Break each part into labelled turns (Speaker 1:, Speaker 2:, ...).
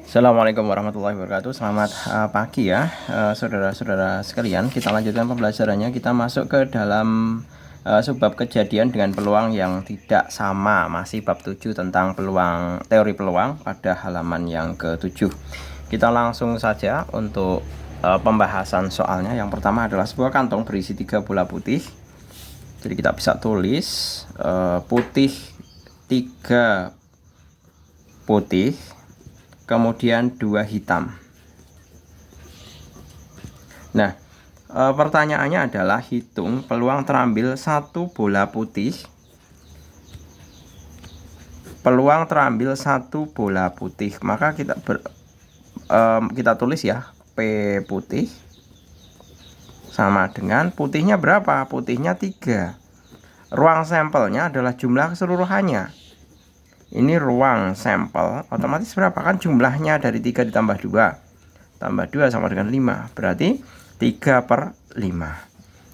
Speaker 1: Assalamualaikum warahmatullahi wabarakatuh. Selamat pagi ya, saudara-saudara sekalian. Kita lanjutkan pembelajarannya. Kita masuk ke dalam subbab kejadian dengan peluang yang tidak sama. Masih bab 7 tentang teori peluang pada halaman yang ke-7. Kita langsung saja untuk pembahasan soalnya. Yang pertama adalah sebuah kantong berisi 3 bola putih. Jadi kita bisa tulis putih 3 putih, kemudian 2 hitam. Nah, pertanyaannya adalah hitung peluang terambil 1 bola putih. Peluang terambil 1 bola putih. Maka kita tulis ya, P putih sama dengan putihnya berapa? Putihnya 3. Ruang sampelnya adalah jumlah keseluruhannya. Ini ruang sampel, otomatis berapa? Kan jumlahnya dari 3 ditambah 2. Tambah 2 sama dengan 5. Berarti 3/5.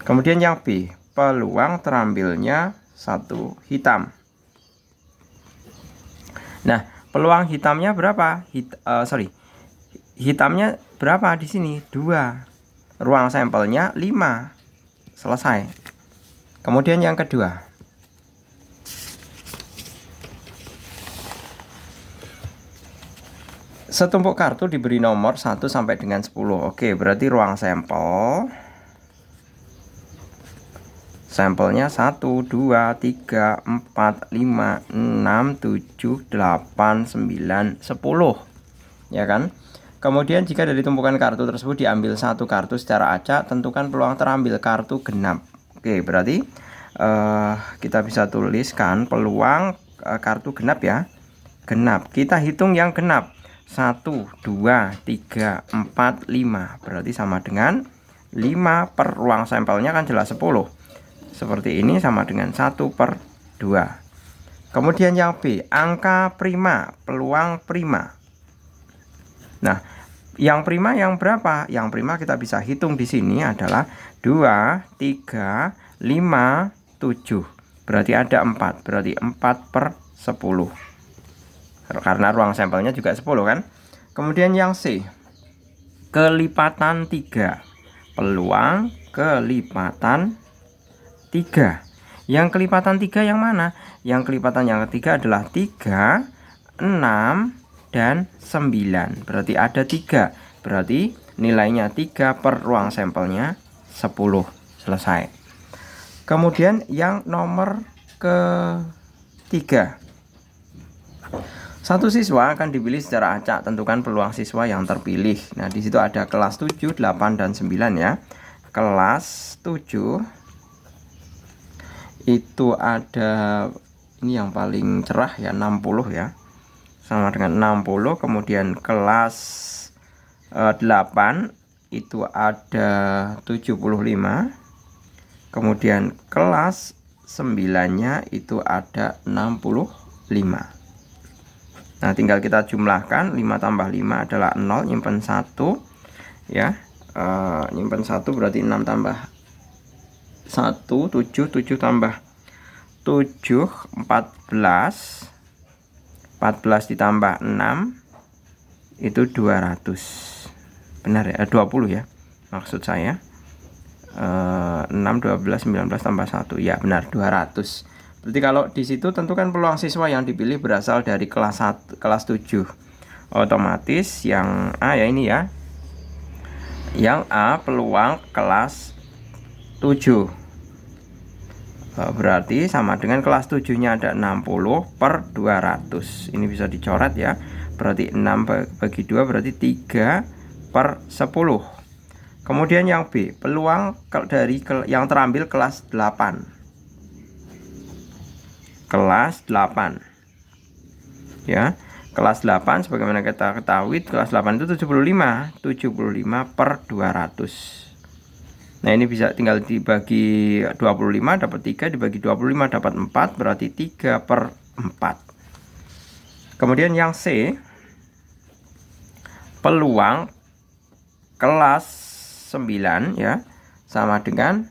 Speaker 1: Kemudian yang B, peluang terambilnya 1 hitam. Nah, peluang hitamnya berapa? Hitamnya berapa di sini? 2. Ruang sampelnya 5. Selesai. Kemudian yang kedua, setumpuk kartu diberi nomor 1 sampai dengan 10. Oke, berarti ruang sampelnya 1, 2, 3, 4, 5, 6, 7, 8, 9, 10. Ya kan? Kemudian jika dari tumpukan kartu tersebut diambil 1 kartu secara acak, tentukan peluang terambil kartu genap. Oke, berarti kita bisa tuliskan peluang kartu genap ya. Genap. Kita hitung yang genap. 1, 2, 3, 4, 5. Berarti sama dengan 5 per ruang sampelnya kan jelas 10. Seperti ini sama dengan 1/2. Kemudian yang B, angka prima, peluang prima. Nah, yang prima yang berapa? Yang prima kita bisa hitung di sini adalah 2, 3, 5, 7. Berarti ada 4. Berarti 4/10. Karena ruang sampelnya juga 10 kan. Kemudian yang C, kelipatan 3. Peluang kelipatan 3. Yang kelipatan 3 yang mana? Yang kelipatan yang ketiga adalah 3, 6, dan 9. Berarti ada 3. Berarti nilainya 3 per ruang sampelnya 10. Selesai. Kemudian yang nomor ketiga, satu siswa akan dipilih secara acak. Tentukan peluang siswa yang terpilih. Nah, di situ ada kelas 7, 8, dan 9 ya. Kelas 7 itu ada, ini yang paling cerah ya, 60 ya. Sama dengan 60. Kemudian kelas 8 itu ada 75. Kemudian kelas 9-nya itu ada 65. Nah, tinggal kita jumlahkan. 5 tambah 5 adalah 0, nyimpen 1 ya. Nyimpen 1 berarti 6 tambah 1, 7, 7 tambah 7, 14. 14 ditambah 6 itu 200. Benar ya? 20 ya maksud saya. 6, 12, 19 tambah 1. Ya, benar, 200. Berarti kalau di situ tentukan peluang siswa yang dipilih berasal dari kelas 7. Otomatis yang A ya ini ya. Yang A peluang kelas 7. Berarti sama dengan kelas 7-nya ada 60/200. Ini bisa dicoret ya. Berarti 6 bagi 2 berarti 3/10. Kemudian yang B, peluang dari yang terambil kelas 8. Kelas 8 ya. Kelas 8 sebagaimana kita ketahui, kelas 8 itu 75/200. Nah, ini bisa tinggal dibagi 25 dapat 3, dibagi 25 dapat 4, berarti 3/4. Kemudian yang C, peluang kelas 9 ya, sama dengan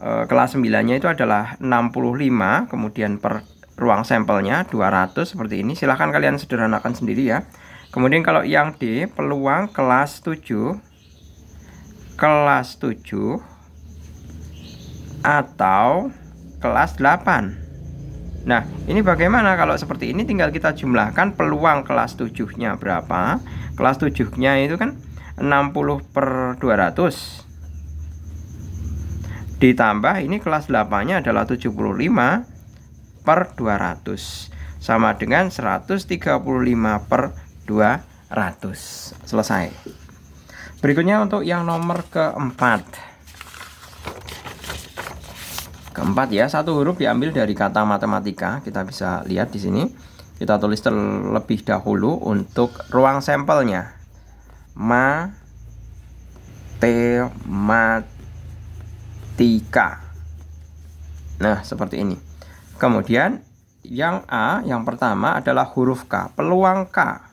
Speaker 1: kelas 9-nya itu adalah 65, kemudian per ruang sampelnya 200 seperti ini. Silahkan kalian sederhanakan sendiri ya. Kemudian kalau yang D, peluang kelas 7 atau kelas 8. Nah, ini bagaimana kalau seperti ini? Tinggal kita jumlahkan peluang kelas 7-nya berapa. Kelas 7-nya itu kan 60/200. Ditambah ini kelas 8-nya adalah 75/200. Sama dengan 135/200. Selesai. Berikutnya untuk yang nomor keempat. Keempat ya, satu huruf diambil dari kata matematika. Kita bisa lihat di sini. Kita tulis terlebih dahulu untuk ruang sampelnya. Matematika. Nah, seperti ini. Kemudian yang A, yang pertama adalah huruf K, peluang K.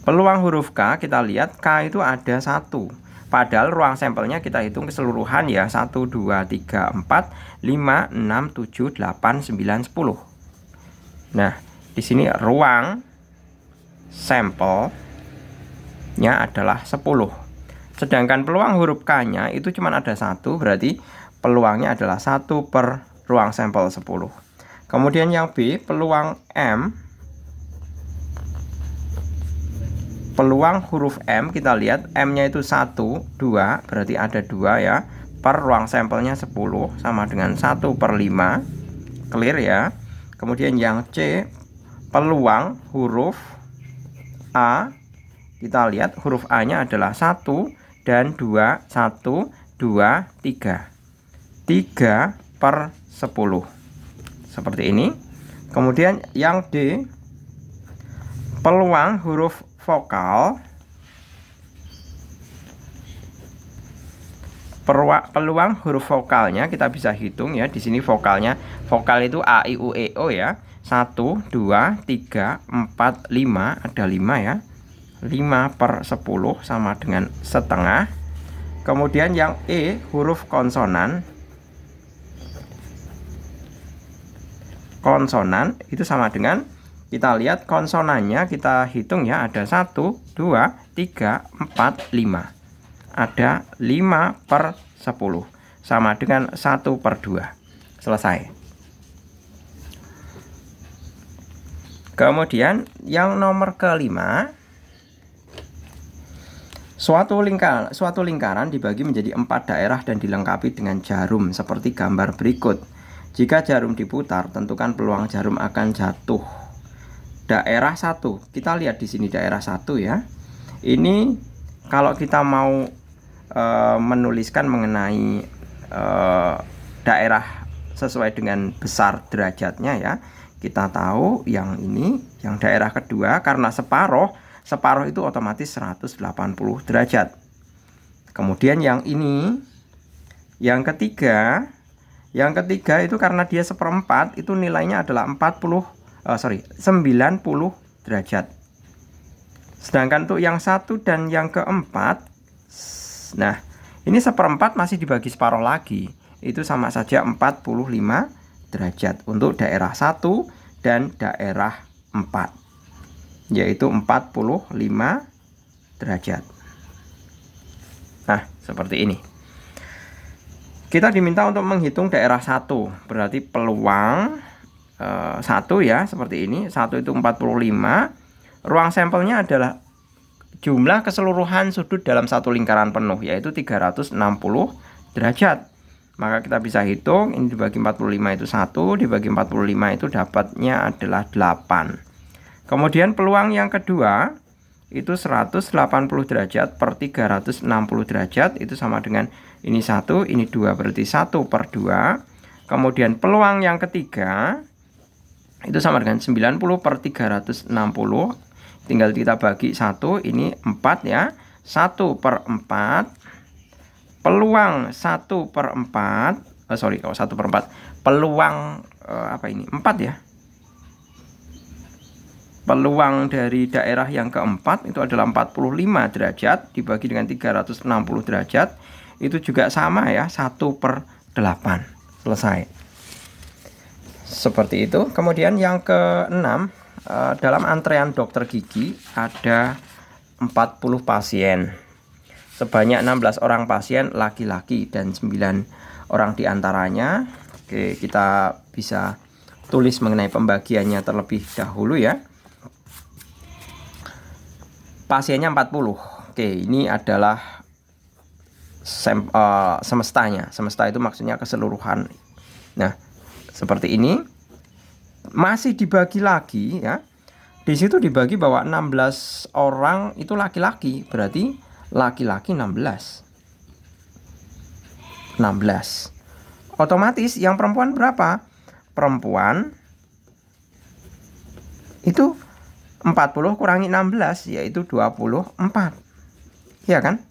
Speaker 1: Peluang huruf K, kita lihat K itu ada 1. Padahal ruang sampelnya kita hitung keseluruhan ya, 1, 2, 3, 4, 5, 6, 7, 8, 9, 10. Nah, di sini ruang sampelnya adalah 10. Sedangkan peluang huruf K-nya itu cuma ada 1, berarti peluangnya adalah 1 per ruang sampel 10. Kemudian yang B, peluang M. Peluang huruf M, kita lihat M-nya itu 1, 2, berarti ada 2 ya. Per ruang sampelnya 10, sama dengan 1/5. Clear ya. Kemudian yang C, peluang huruf A. Kita lihat huruf A-nya adalah 1 dan 2, 1, 2, 3. 3/10. Seperti ini. Kemudian yang D, peluang huruf vokal. Peluang huruf vokalnya kita bisa hitung ya. Di sini vokalnya, vokal itu A, I, U, E, O ya. 1, 2, 3, 4, 5, ada 5 ya. 5/10 sama dengan setengah. Kemudian yang E, huruf konsonan. Konsonan itu sama dengan, kita lihat konsonannya kita hitung ya, ada 1, 2, 3, 4, 5. Ada 5/10 sama dengan 1/2. Selesai. Kemudian yang nomor kelima, suatu lingkaran dibagi menjadi 4 daerah dan dilengkapi dengan jarum seperti gambar berikut. Jika jarum diputar, tentukan peluang jarum akan jatuh. Daerah 1, kita lihat di sini daerah 1 ya. Ini kalau kita mau menuliskan mengenai daerah sesuai dengan besar derajatnya ya, kita tahu yang ini, yang daerah kedua, karena separuh itu otomatis 180 derajat. Kemudian yang ini, yang ketiga itu karena dia seperempat, itu nilainya adalah 90 derajat. Sedangkan untuk yang 1 dan yang keempat, nah ini seperempat masih dibagi separuh lagi, itu sama saja 45 derajat untuk daerah 1 dan daerah 4, yaitu 45 derajat. Nah, seperti ini. Kita diminta untuk menghitung daerah 1, berarti peluang 1 ya, seperti ini. 1 itu 45. Ruang sampelnya adalah jumlah keseluruhan sudut dalam satu lingkaran penuh, yaitu 360 derajat. Maka kita bisa hitung, ini dibagi 45 itu 1, dibagi 45 itu dapatnya adalah 8. Kemudian peluang yang kedua itu 180 derajat per 360 derajat, itu sama dengan ini 1, ini 2, berarti 1/2. Kemudian peluang yang ketiga itu sama dengan 90/360. Tinggal kita bagi 1, ini 4 ya. 1/4. Peluang 1/4. Kalau 1/4. Peluang 4 ya. Peluang dari daerah yang keempat itu adalah 45 derajat dibagi dengan 360 derajat. Itu juga sama ya, 1/8. Selesai. Seperti itu. Kemudian yang keenam, dalam antrean dokter gigi ada 40 pasien. Sebanyak 16 orang pasien laki-laki dan 9 orang diantaranya. Oke, kita bisa tulis mengenai pembagiannya terlebih dahulu ya. Pasiennya 40. Oke, ini adalah semestanya. Semesta itu maksudnya keseluruhan. Nah, seperti ini. Masih dibagi lagi ya. Di situ dibagi bahwa 16 orang itu laki-laki, berarti laki-laki 16. Otomatis yang perempuan berapa? Perempuan itu 40 kurangi 16 yaitu 24. Ya kan?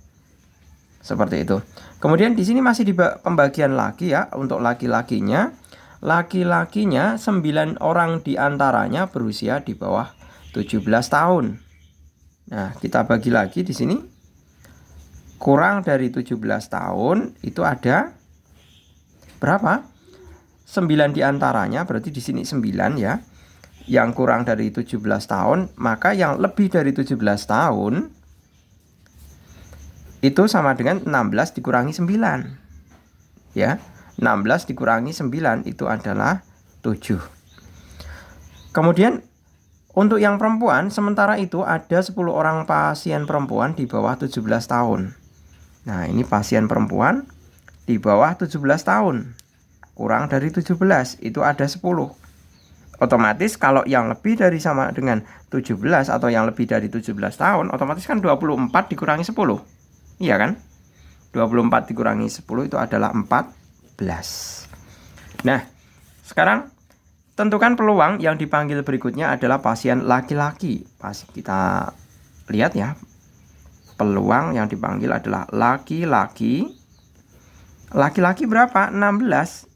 Speaker 1: Seperti itu. Kemudian di sini masih di pembagian lagi ya untuk laki-lakinya. Laki-lakinya 9 orang diantaranya berusia di bawah 17 tahun. Nah, kita bagi lagi di sini. Kurang dari 17 tahun itu ada berapa? 9 diantaranya, berarti di sini 9 ya. Yang kurang dari 17 tahun, maka yang lebih dari 17 tahun itu sama dengan 16 dikurangi 9. Ya, 16 dikurangi 9 itu adalah 7. Kemudian untuk yang perempuan, sementara itu ada 10 orang pasien perempuan di bawah 17 tahun. Nah, ini pasien perempuan di bawah 17 tahun. Kurang dari 17, itu ada 10. Otomatis kalau yang lebih dari sama dengan 17 atau yang lebih dari 17 tahun, otomatis kan 24 dikurangi 10. Iya kan? 24 dikurangi 10 itu adalah 14. Nah, sekarang tentukan peluang yang dipanggil berikutnya adalah pasien laki-laki. Kita lihat ya. Peluang yang dipanggil adalah laki-laki. Laki-laki berapa? 16.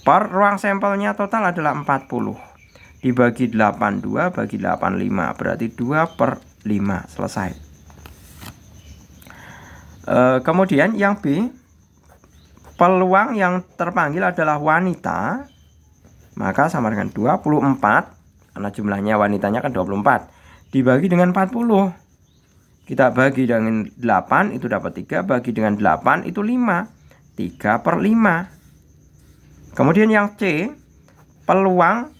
Speaker 1: Per ruang sampelnya total adalah 40. Dibagi 82 bagi 85. Berarti 2/5. Selesai. Kemudian yang B. Peluang yang terpanggil adalah wanita. Maka sama dengan 24. Karena jumlahnya wanitanya kan 24. Dibagi dengan 40. Kita bagi dengan 8 itu dapat 3. Bagi dengan 8 itu 5. 3/5. Kemudian yang C. Peluang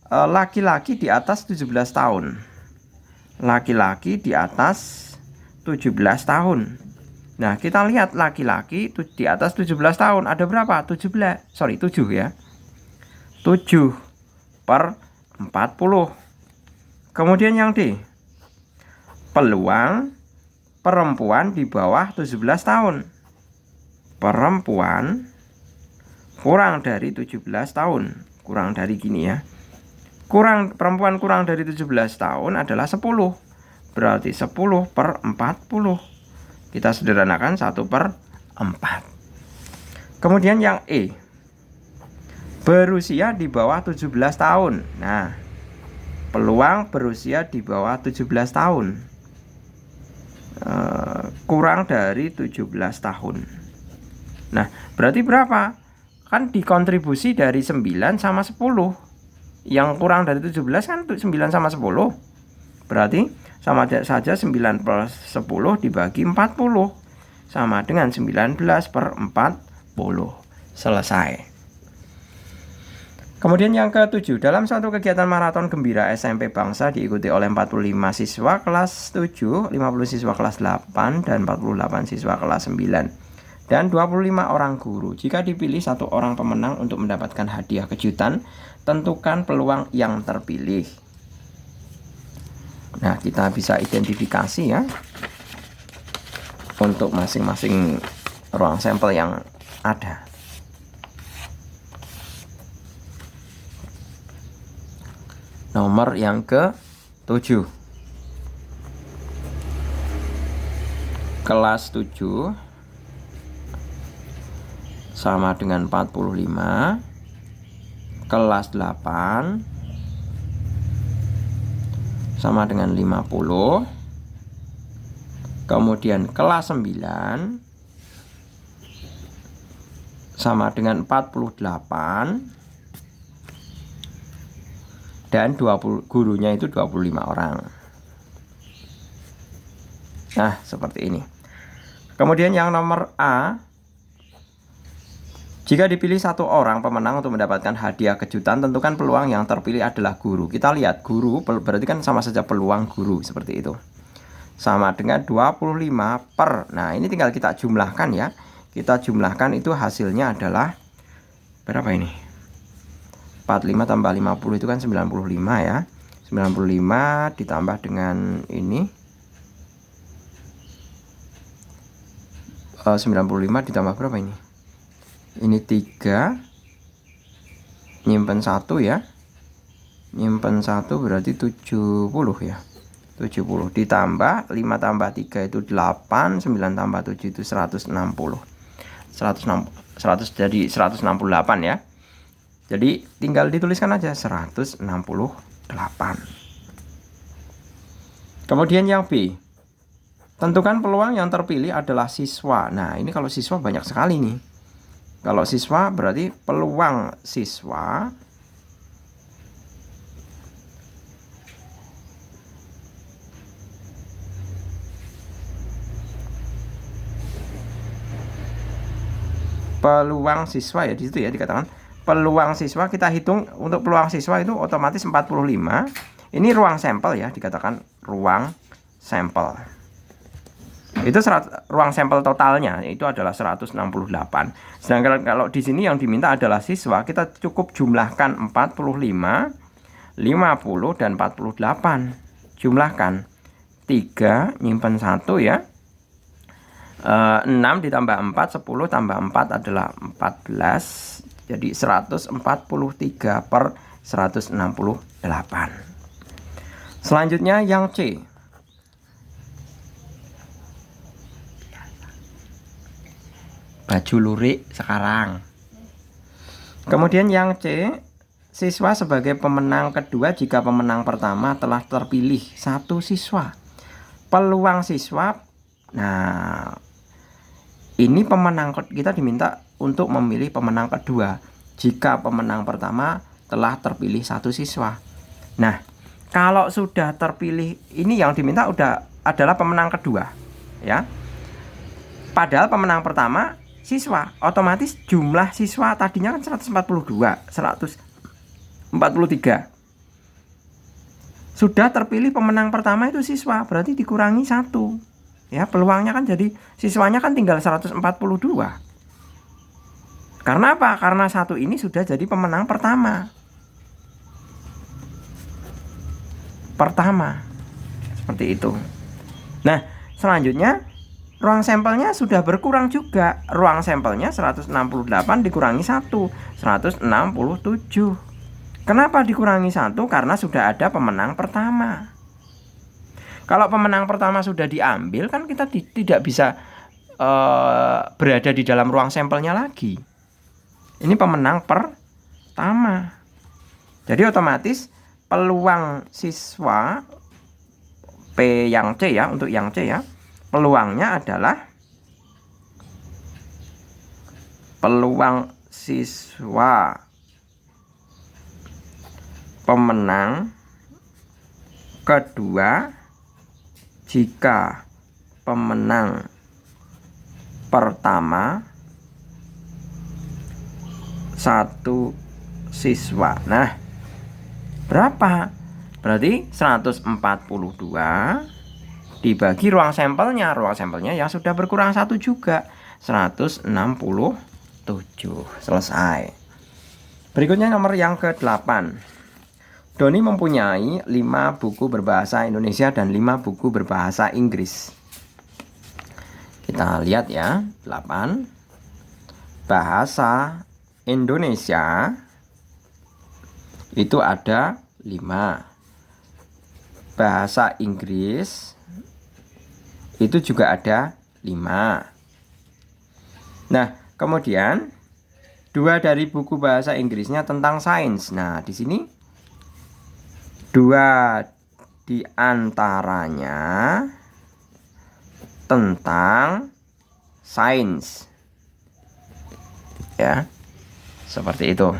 Speaker 1: laki-laki di atas 17 tahun. Laki-laki di atas 17 tahun. Nah, kita lihat laki-laki di atas 17 tahun ada berapa? 7 ya. 7/40. Kemudian yang D. Peluang perempuan di bawah 17 tahun. Perempuan kurang dari 17 tahun. Kurang dari gini ya. Perempuan kurang dari 17 tahun adalah 10. Berarti 10/40. Kita sederhanakan 1/4. Kemudian yang E. Berusia di bawah 17 tahun. Nah, peluang berusia di bawah 17 tahun. Kurang dari 17 tahun. Nah, berarti berapa? Kan dikontribusi dari 9 sama 10. Yang kurang dari 17 kan 9 sama 10. Berarti sama saja 9/10 dibagi 40. Sama dengan 19/40. Selesai. Kemudian yang ke-7, dalam satu kegiatan maraton gembira SMP Bangsa diikuti oleh 45 siswa kelas 7, 50 siswa kelas 8, dan 48 siswa kelas 9, dan 25 orang guru. Jika dipilih satu orang pemenang untuk mendapatkan hadiah kejutan, tentukan peluang yang terpilih. Nah, kita bisa identifikasi ya untuk masing-masing ruang sampel yang ada. Nomor yang ke-7. Kelas 7 sama dengan 45. Kelas 8 sama dengan 50. Kemudian kelas 9 sama dengan 48. dan 20 gurunya itu 25 orang. Nah, seperti ini. Kemudian yang nomor A, jika dipilih satu orang pemenang untuk mendapatkan hadiah kejutan, tentukan peluang yang terpilih adalah guru. Kita lihat guru berarti kan sama saja peluang guru, seperti itu. Sama dengan 25 per. Nah, ini tinggal kita jumlahkan ya. Kita jumlahkan, itu hasilnya adalah berapa ini? 45 tambah 50 itu kan 95 ya. 95 ditambah dengan ini 95 ditambah berapa ini? Ini 3, nyimpen 1 ya. Nyimpen 1 berarti 70 ya. 70 ditambah 5 tambah 3 itu 8, 9 tambah 7 itu 160. 100 jadi 168 ya. Jadi tinggal dituliskan aja 168. Kemudian yang B, tentukan peluang yang terpilih adalah siswa. Nah, ini kalau siswa banyak sekali nih. Kalau siswa berarti peluang siswa ya di situ ya dikatakan peluang siswa. Kita hitung untuk peluang siswa itu otomatis 45. Ini ruang sampel ya, dikatakan ruang sampel. Itu ruang sampel totalnya itu adalah 168. Sedangkan kalau di sini yang diminta adalah siswa, kita cukup jumlahkan 45, 50 dan 48. Jumlahkan 3, nyimpen 1 ya. 6 ditambah 4, 10 tambah 4 adalah 14. Jadi 143 per 168. Selanjutnya yang C. Baju lurik sekarang. Kemudian yang C, siswa sebagai pemenang kedua jika pemenang pertama telah terpilih satu siswa. Peluang siswa, nah ini pemenang kita diminta untuk memilih pemenang kedua jika pemenang pertama telah terpilih satu siswa. Nah, kalau sudah terpilih, ini yang diminta adalah pemenang kedua ya. Padahal pemenang pertama siswa, otomatis jumlah siswa tadinya kan 142, 143. Sudah terpilih pemenang pertama itu siswa, berarti dikurangi 1. Ya, peluangnya kan jadi siswanya kan tinggal 142. Karena apa? Karena 1 ini sudah jadi pemenang pertama. Seperti itu. Nah, selanjutnya ruang sampelnya sudah berkurang juga. Ruang sampelnya 168 dikurangi 1, 167. Kenapa dikurangi 1? Karena sudah ada pemenang pertama. Kalau pemenang pertama sudah diambil, kan kita tidak bisa berada di dalam ruang sampelnya lagi. Ini pemenang pertama. Jadi otomatis peluang siswa P yang C ya, untuk yang C ya, peluangnya adalah peluang siswa pemenang kedua jika pemenang pertama satu siswa. Nah, berapa? Berarti 142 dibagi ruang sampelnya. Ruang sampelnya yang sudah berkurang 1 juga, 167. Selesai. Berikutnya nomor yang ke-8. Doni mempunyai 5 buku berbahasa Indonesia dan 5 buku berbahasa Inggris. Kita lihat ya, 8. Bahasa Indonesia itu ada 5. Bahasa Inggris itu juga ada 5. Nah, kemudian 2 dari buku bahasa Inggrisnya tentang sains. Nah, di sini 2 di antaranya tentang sains. Ya, seperti itu.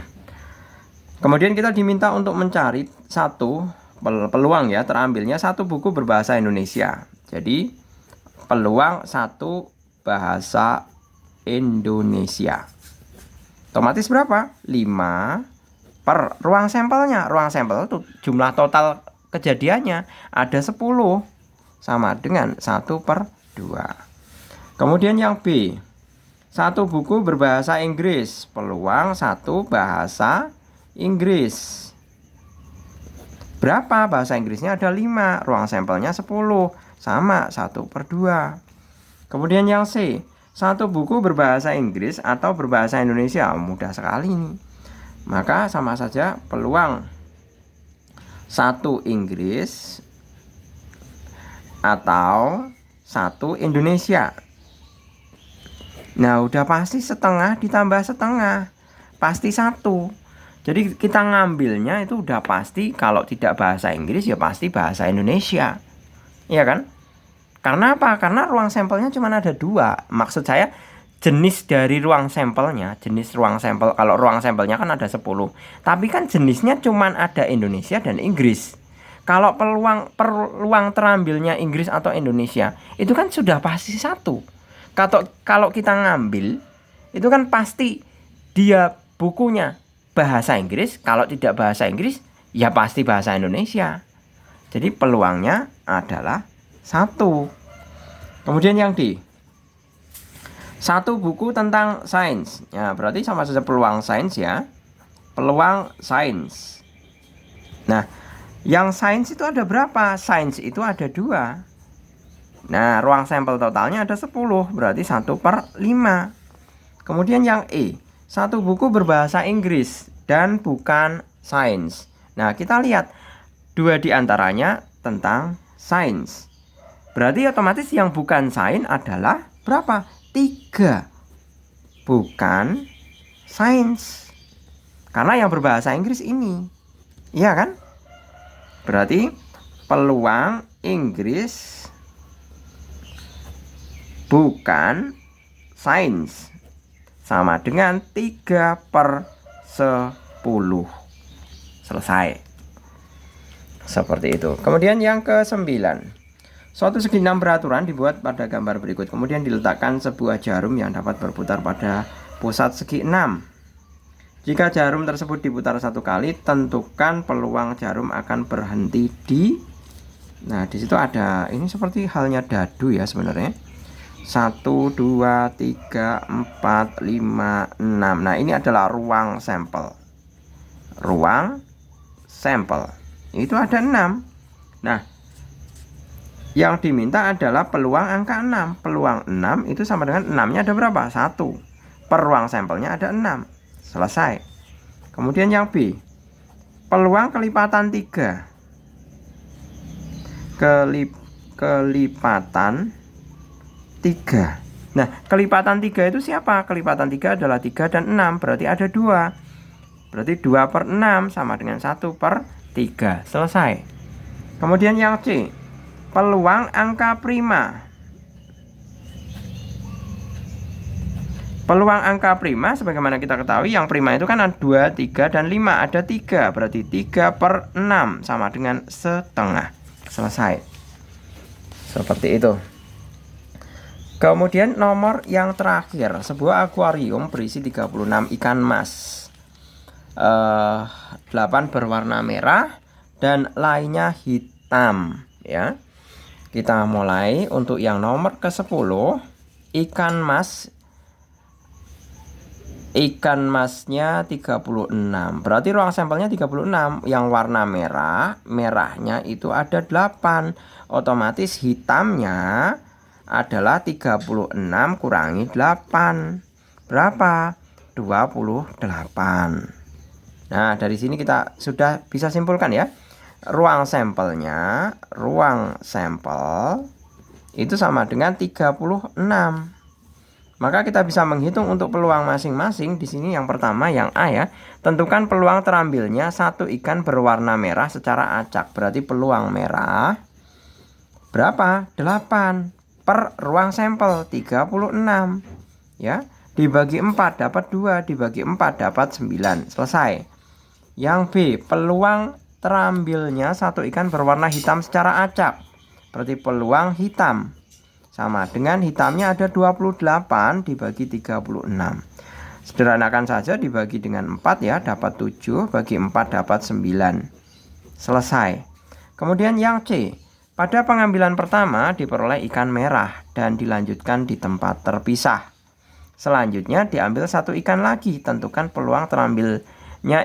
Speaker 1: Kemudian kita diminta untuk mencari satu peluang ya, terambilnya satu buku berbahasa Indonesia. Jadi peluang satu bahasa Indonesia. Otomatis berapa? 5 per ruang sampelnya. Ruang sampel itu jumlah total kejadiannya ada 10, sama dengan 1/2. Kemudian yang B, satu buku berbahasa Inggris, peluang satu bahasa Inggris. Berapa? Bahasa Inggrisnya ada 5, ruang sampelnya 10, sama 1/2. Kemudian yang C, satu buku berbahasa Inggris atau berbahasa Indonesia. Mudah sekali ini. Maka sama saja peluang satu Inggris atau satu Indonesia. Nah, udah pasti setengah ditambah setengah, pasti 1. Jadi kita ngambilnya itu udah pasti, kalau tidak bahasa Inggris ya pasti bahasa Indonesia. Iya kan? Karena apa? Karena ruang sampelnya cuma ada 2. Maksud saya jenis dari ruang sampelnya, jenis ruang sampel, kalau ruang sampelnya kan ada 10, tapi kan jenisnya cuma ada Indonesia dan Inggris. Kalau peluang terambilnya Inggris atau Indonesia, itu kan sudah pasti 1. Kalau kita ngambil, itu kan pasti dia bukunya bahasa Inggris. Kalau tidak bahasa Inggris, ya pasti bahasa Indonesia. Jadi peluangnya adalah 1. Kemudian yang D, satu buku tentang sains. Ya, berarti sama saja peluang sains ya. Peluang sains. Nah, yang sains itu ada berapa? Sains itu ada 2. Nah, ruang sampel totalnya ada 10, berarti 1/5. Kemudian yang E, satu buku berbahasa Inggris dan bukan sains. Nah, kita lihat 2 diantaranya tentang sains. Berarti otomatis yang bukan sains adalah berapa? 3, bukan sains. Karena yang berbahasa Inggris ini, iya kan? Berarti peluang Inggris bukan sains sama dengan 3/10. Selesai. Seperti itu. Kemudian yang ke-9, suatu segi 6 beraturan dibuat pada gambar berikut. Kemudian diletakkan sebuah jarum yang dapat berputar pada pusat segi 6. Jika jarum tersebut diputar 1 kali, tentukan peluang jarum akan berhenti di. Nah, di situ ada, ini seperti halnya dadu ya sebenarnya. 1, 2, 3, 4, 5, 6. Nah, ini adalah ruang sampel. Ruang sampel. Itu ada 6. Nah, yang diminta adalah peluang angka 6. Peluang 6 itu sama dengan 6-nya ada berapa? 1. Per ruang sampelnya ada 6. Selesai. Kemudian yang B, peluang kelipatan 3. Kelipatan 3. Nah, kelipatan 3 itu siapa? Kelipatan 3 adalah 3 dan 6. Berarti ada 2. Berarti 2/6 sama dengan 1/3. Selesai. Kemudian yang C, peluang angka prima. Peluang angka prima sebagaimana kita ketahui, yang prima itu kan ada 2, 3, dan 5. Ada 3, berarti 3/6 sama dengan setengah. Selesai. Seperti itu. Kemudian nomor yang terakhir, sebuah akuarium berisi 36 ikan mas. 8 berwarna merah dan lainnya hitam ya. Kita mulai untuk yang nomor ke-10, ikan masnya 36. Berarti ruang sampelnya 36. Yang warna merahnya itu ada 8. Otomatis hitamnya adalah 36 kurangi 8. Berapa? 28. Nah, dari sini kita sudah bisa simpulkan ya. Ruang sampel itu sama dengan 36. Maka kita bisa menghitung untuk peluang masing-masing. Di sini yang pertama yang A ya. Tentukan peluang terambilnya satu ikan berwarna merah secara acak. Berarti peluang merah berapa? 8 per ruang sampel 36 ya. Dibagi 4 dapat 2, dibagi 4 dapat 9. Selesai. Yang B, peluang terambilnya satu ikan berwarna hitam secara acak. Berarti peluang hitam sama dengan hitamnya ada 28 dibagi 36. Sederhanakan saja, dibagi dengan 4 ya, dapat 7, bagi 4 dapat 9. Selesai. Kemudian yang C, pada pengambilan pertama diperoleh ikan merah dan dilanjutkan di tempat terpisah. Selanjutnya diambil satu ikan lagi, tentukan peluang terambilnya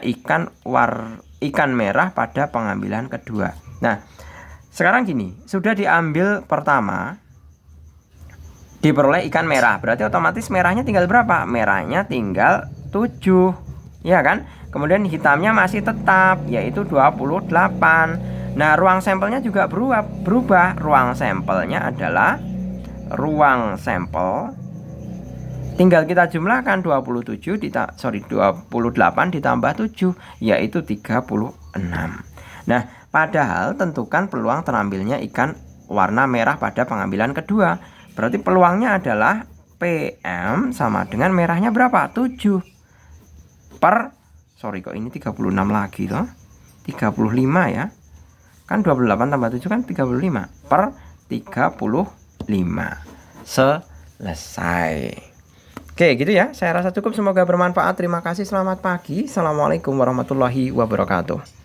Speaker 1: ikan merah pada pengambilan kedua. Nah, sekarang gini, sudah diambil pertama, diperoleh ikan merah, berarti otomatis merahnya tinggal berapa? Merahnya tinggal 7, ya kan? Kemudian hitamnya masih tetap, yaitu 28. Nah, ruang sampelnya juga berubah. Ruang sampelnya adalah ruang sampel, tinggal kita jumlahkan 28 ditambah 7, yaitu 36. Nah, padahal tentukan peluang terambilnya ikan warna merah pada pengambilan kedua. Berarti peluangnya adalah PM sama dengan merahnya berapa? 7 per, kok ini 36 lagi toh? 35 ya. Kan 28 tambah 7 kan 35 per 35. Selesai. Oke, gitu ya. Saya rasa cukup, semoga bermanfaat. Terima kasih, selamat pagi. Assalamualaikum warahmatullahi wabarakatuh.